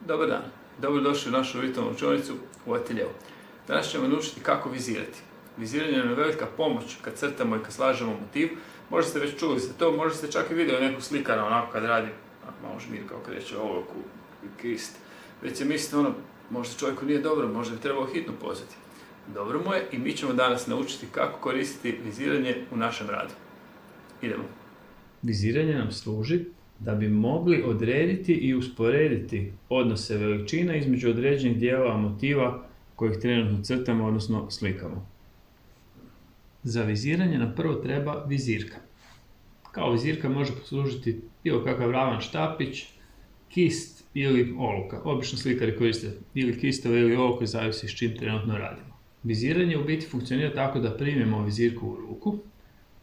Dobar dan, dobrodošli u našu virtualnu učionicu u ateljeu. Danas ćemo naučiti kako vizirati. Viziranje je velika pomoć kad crtamo i kad slažemo motiv. Možda ste već čuli za to, možda ste čak i vidjeli neku slikara onako kad radi, malo žmir kao kreće olovku i krist. Već se mislite možda čovjeku nije dobro, možda bi trebalo hitno pozvati. Dobro mu je i mi ćemo danas naučiti kako koristiti viziranje u našem radu. Idemo. Viziranje nam služi da bi mogli odrediti i usporediti odnose veličina između određenih dijelova motiva kojih trenutno crtamo, odnosno slikamo. Za viziranje nam prvo treba vizirka. Kao vizirka može poslužiti bilo kakav ravan štapić, kist ili olovka. Obično slikari koriste ili kistove ili olovke, zavisi s čim trenutno radimo. Viziranje u biti funkcionira tako da primimo vizirku u ruku.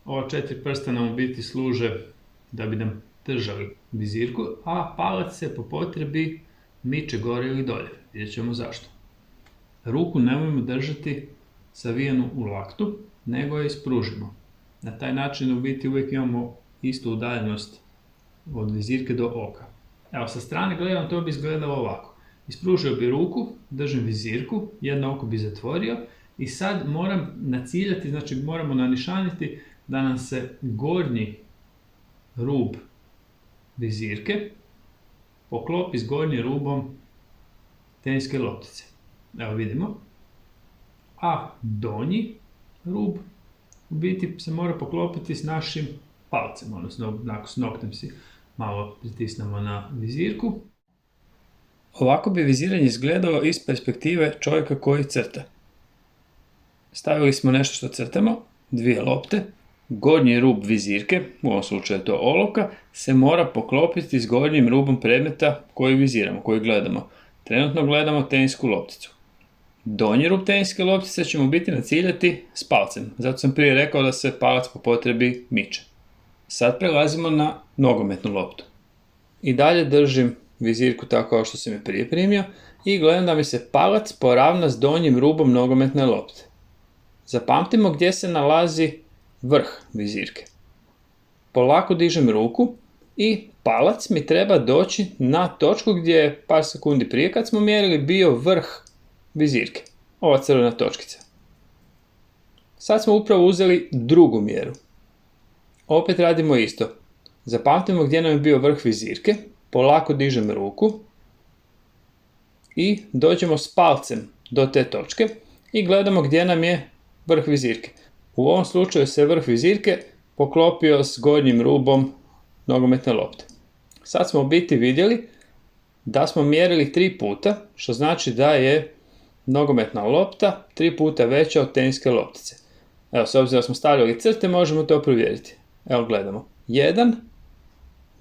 Ova 4 prsta nam u biti služe da bi nam držali vizirku, a palac se po potrebi miče gore ili dolje. Vidjet ćemo zašto. Ruku nemojmo držati savijenu u laktu, nego je ispružimo. Na taj način u biti uvijek imamo istu udaljenost od vizirke do oka. Evo, sa strane gledam, to bi izgledalo ovako. Ispružio bi ruku, držim vizirku, jedno oko bi zatvorio i sad moram naciljati, znači moramo nanišaniti da nam se gornji rub vizirke poklopi s gornjim rubom teniske loptice. Evo vidimo. A donji rub u biti se mora poklopiti s našim palcem, odnosno s noktem si malo pritisnemo na vizirku. Ovako bi viziranje izgledalo iz perspektive čovjeka koji crta. Stavili smo nešto što crtamo, 2 lopte. Gornji rub vizirke, u ovom slučaju to olovka, se mora poklopiti s gornjim rubom predmeta koji viziramo, koji gledamo. Trenutno gledamo tenisku lopticu. Donji rub teniske loptice ćemo biti naciljati s palcem, zato sam prije rekao da se palac po potrebi miče. Sad prelazimo na nogometnu loptu. I dalje držim vizirku tako kao što sam je prije primio i gledam da mi se palac poravna s donjim rubom nogometne lopte. Zapamtimo gdje se nalazi vrh vizirke. Polako dižem ruku i palac mi treba doći na točku gdje je par sekundi prije kad smo mjerili bio vrh vizirke. Ova crvena točkica. Sad smo upravo uzeli drugu mjeru. Opet radimo isto. Zapamtimo gdje nam je bio vrh vizirke, polako dižem ruku i dođemo s palcem do te točke i gledamo gdje nam je vrh vizirke. U ovom slučaju se vrh vizirke poklopio s gornjim rubom nogometne lopte. Sad smo u biti vidjeli da smo mjerili 3 puta, što znači da je nogometna lopta 3 puta veća od teniske loptice. Evo, s obzirom da smo stavljali crte, možemo to provjeriti. Evo, gledamo. 1,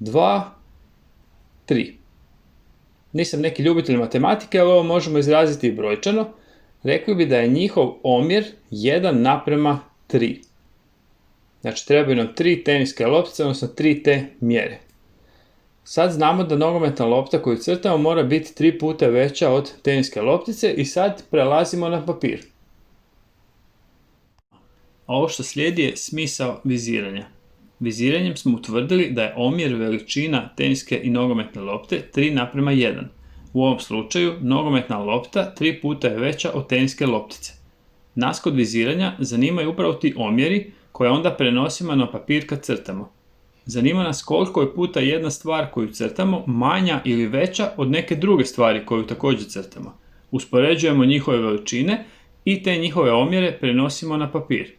2, 3. Nisam neki ljubitelj matematike, ali ovo možemo izraziti i brojčano. Rekli bi da je njihov omjer 1:3. Znači, trebaju nam 3 teniske loptice, odnosno 3 te mjere. Sad znamo da nogometna lopta koju crtamo mora biti 3 puta veća od teniske loptice i sad prelazimo na papir. Ovo što slijedi je smisao viziranja. Viziranjem smo utvrdili da je omjer veličina teniske i nogometne lopte 3:1. U ovom slučaju nogometna lopta 3 puta je veća od teniske loptice. Nas kod viziranja zanimaju upravo ti omjeri koje onda prenosimo na papir kad crtamo. Zanima nas koliko je puta jedna stvar koju crtamo manja ili veća od neke druge stvari koju također crtamo. Uspoređujemo njihove veličine i te njihove omjere prenosimo na papir.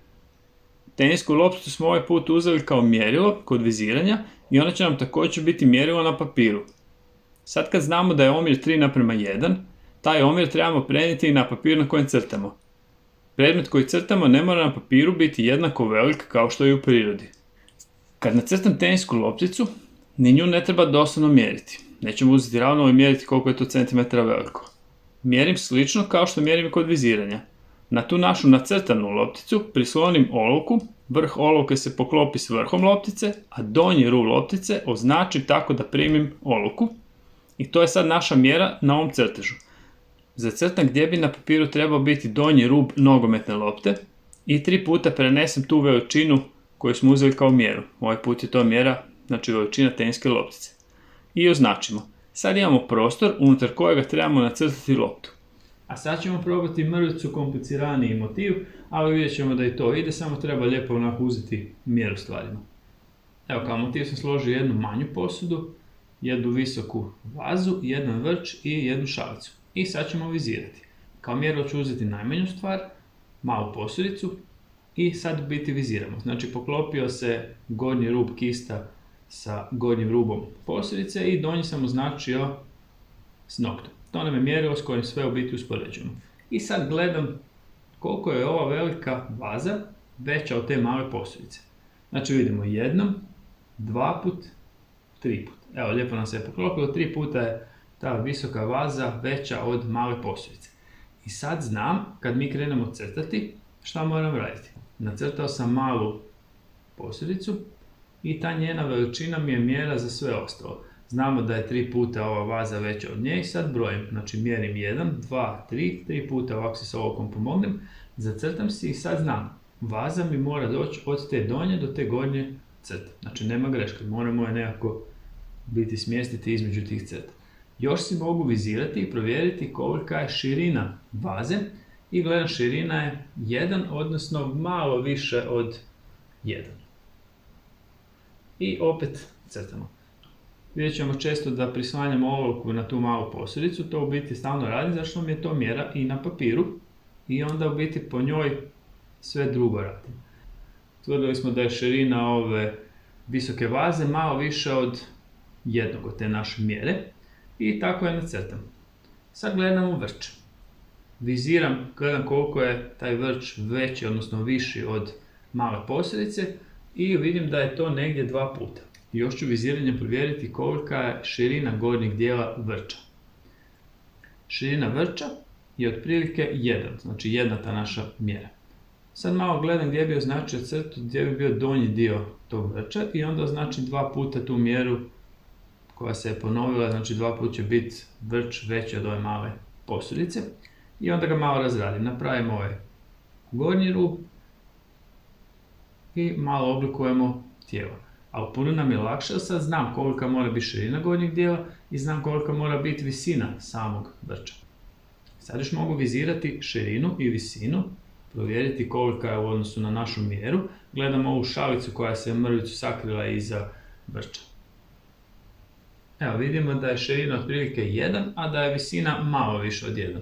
Tenisku lopticu smo ovaj put uzeli kao mjerilo kod viziranja i ona će nam također biti mjerilo na papiru. Sad kad znamo da je omjer 3:1, taj omjer trebamo prenijeti i na papir na kojem crtamo. Predmet koji crtamo ne mora na papiru biti jednako velik kao što je u prirodi. Kad nacrtam tenisku lopticu, ni nju ne treba doslovno mjeriti. Nećemo uzeti ravno i mjeriti koliko je to centimetara veliko. Mjerim slično kao što mjerim kod viziranja. Na tu našu nacrtanu lopticu prislonim olovku, vrh olovke se poklopi s vrhom loptice, a donji rub loptice označim tako da primim olovku. I to je sad naša mjera na ovom crtežu. Zacrtam gdje bi na papiru trebao biti donji rub nogometne lopte i 3 puta prenesem tu veličinu koju smo uzeli kao mjeru. Ovaj put je to mjera, znači veličina teniske loptice. I označimo. Sad imamo prostor unutar kojega trebamo nacrtati loptu. A sad ćemo probati mrvicu kompliciraniji motiv, ali vidjet ćemo da i to ide, samo treba lijepo onako uzeti mjeru stvarima. Evo, kao motiv sam složio jednu manju posudu, jednu visoku vazu, jedan vrč i jednu šalicu. I sad ćemo vizirati. Kao mjeru ću uzeti najmanju stvar, malu posudicu i sad u biti viziramo. Znači poklopio se gornji rub kista sa gornjim rubom posudice i donji sam označio s noktom. To nam je mjerilo s kojim sve u biti uspoređujemo. I sad gledam koliko je ova velika vaza veća od te male posudice. Znači vidimo jednom, dva put, tri put. Evo, lijepo nam se je poklopilo, 3 puta je ta visoka vaza veća od male posudice. I sad znam, kad mi krenemo crtati, šta moram raditi. Nacrtao sam malu posudicu i ta njena veličina mi je mjera za sve ostalo. Znamo da je 3 puta ova vaza veća od nje i sad brojim. Znači mjerim 1, 2, 3 puta ovako se s ovokom pomognem, zacrtam si i sad znam. Vaza mi mora doći od te donje do te gornje crte. Znači nema greške, moramo je nekako biti smjestiti između tih crta. Još si mogu vizirati i provjeriti kolika je širina vaze i gledam, širina je 1, odnosno malo više od 1. I opet crtamo. Vidjet ćemo često da prislanjamo olovku na tu malu posudicu, to u biti stalno radim, zašto mi je to mjera i na papiru i onda u biti po njoj sve drugo radim. Tvrdili smo da je širina ove visoke vaze malo više od jednog od te naše mjere i tako je nacrtam. Sad gledamo vrč. Viziram, gledam koliko je taj vrč veći, odnosno viši od male posudice i vidim da je to negdje 2 puta. Još ću viziranjem provjeriti kolika je širina gornjeg dijela vrča. Širina vrča je otprilike 1, znači jedna ta naša mjera. Sad malo gledam gdje bi označio crtu, gdje bi bio donji dio tog vrča i onda označim 2 puta tu mjeru koja se je ponovila, znači 2 puta će biti vrč veći od ove male posudice i onda ga malo razradim. Napravimo ovaj gornji rub i malo oblikujemo tijelo. Ali puno nam je lakše, jer sad znam kolika mora biti širina gornjeg dijela i znam kolika mora biti visina samog vrča. Sad još mogu vizirati širinu i visinu, provjeriti kolika je u odnosu na našu mjeru. Gledamo ovu šalicu koja se mrvicu sakrila iza vrča. Evo, vidimo da je širina otprilike 1, a da je visina malo više od 1.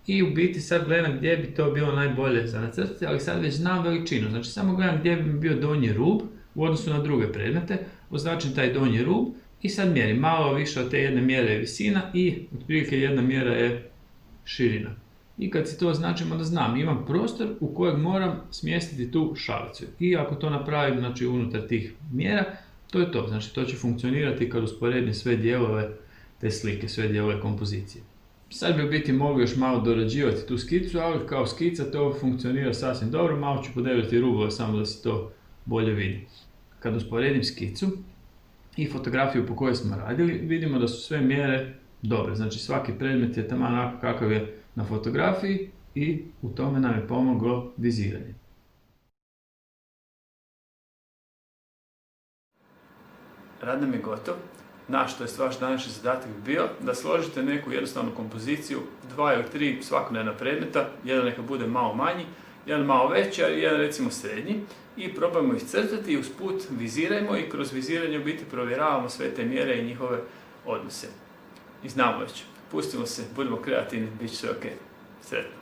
I u biti sad gledam gdje bi to bilo najbolje za nacrtati, ali sad već znam veličinu. Znači samo gledam gdje bi mi bio donji rub u odnosu na druge predmete, označim taj donji rub i sad mjerim. Malo više od te jedne mjere je visina i otprilike jedna mjera je širina. I kad si to označim, onda znam, imam prostor u kojeg moram smjestiti tu šalicu. I ako to napravim, znači unutar tih mjera, to je to. Znači to će funkcionirati kad usporedim sve dijelove te slike, sve dijelove kompozicije. Sad bi u biti mogu još malo dorađivati tu skicu, ali kao skica to funkcionira sasvim dobro. Malo ću podeljati rubove samo da se to bolje vidi. Kad usporedim skicu i fotografiju po kojoj smo radili, vidimo da su sve mjere dobre. Znači svaki predmet je tamo onako kakav je na fotografiji i u tome nam je pomoglo viziranje. Rad nam je gotov. Naš, to je vaš današnji zadatak bio da složite neku jednostavnu kompoziciju, 2 ili 3 svakodnevna predmeta, jedan neka bude malo manji, jedan malo veći, a jedan recimo srednji, i probajmo ih crtati i usput vizirajmo i kroz viziranje u biti provjeravamo sve te mjere i njihove odnose. I znamo već, pustimo se, budemo kreativni, bit će sve ok. Sretno!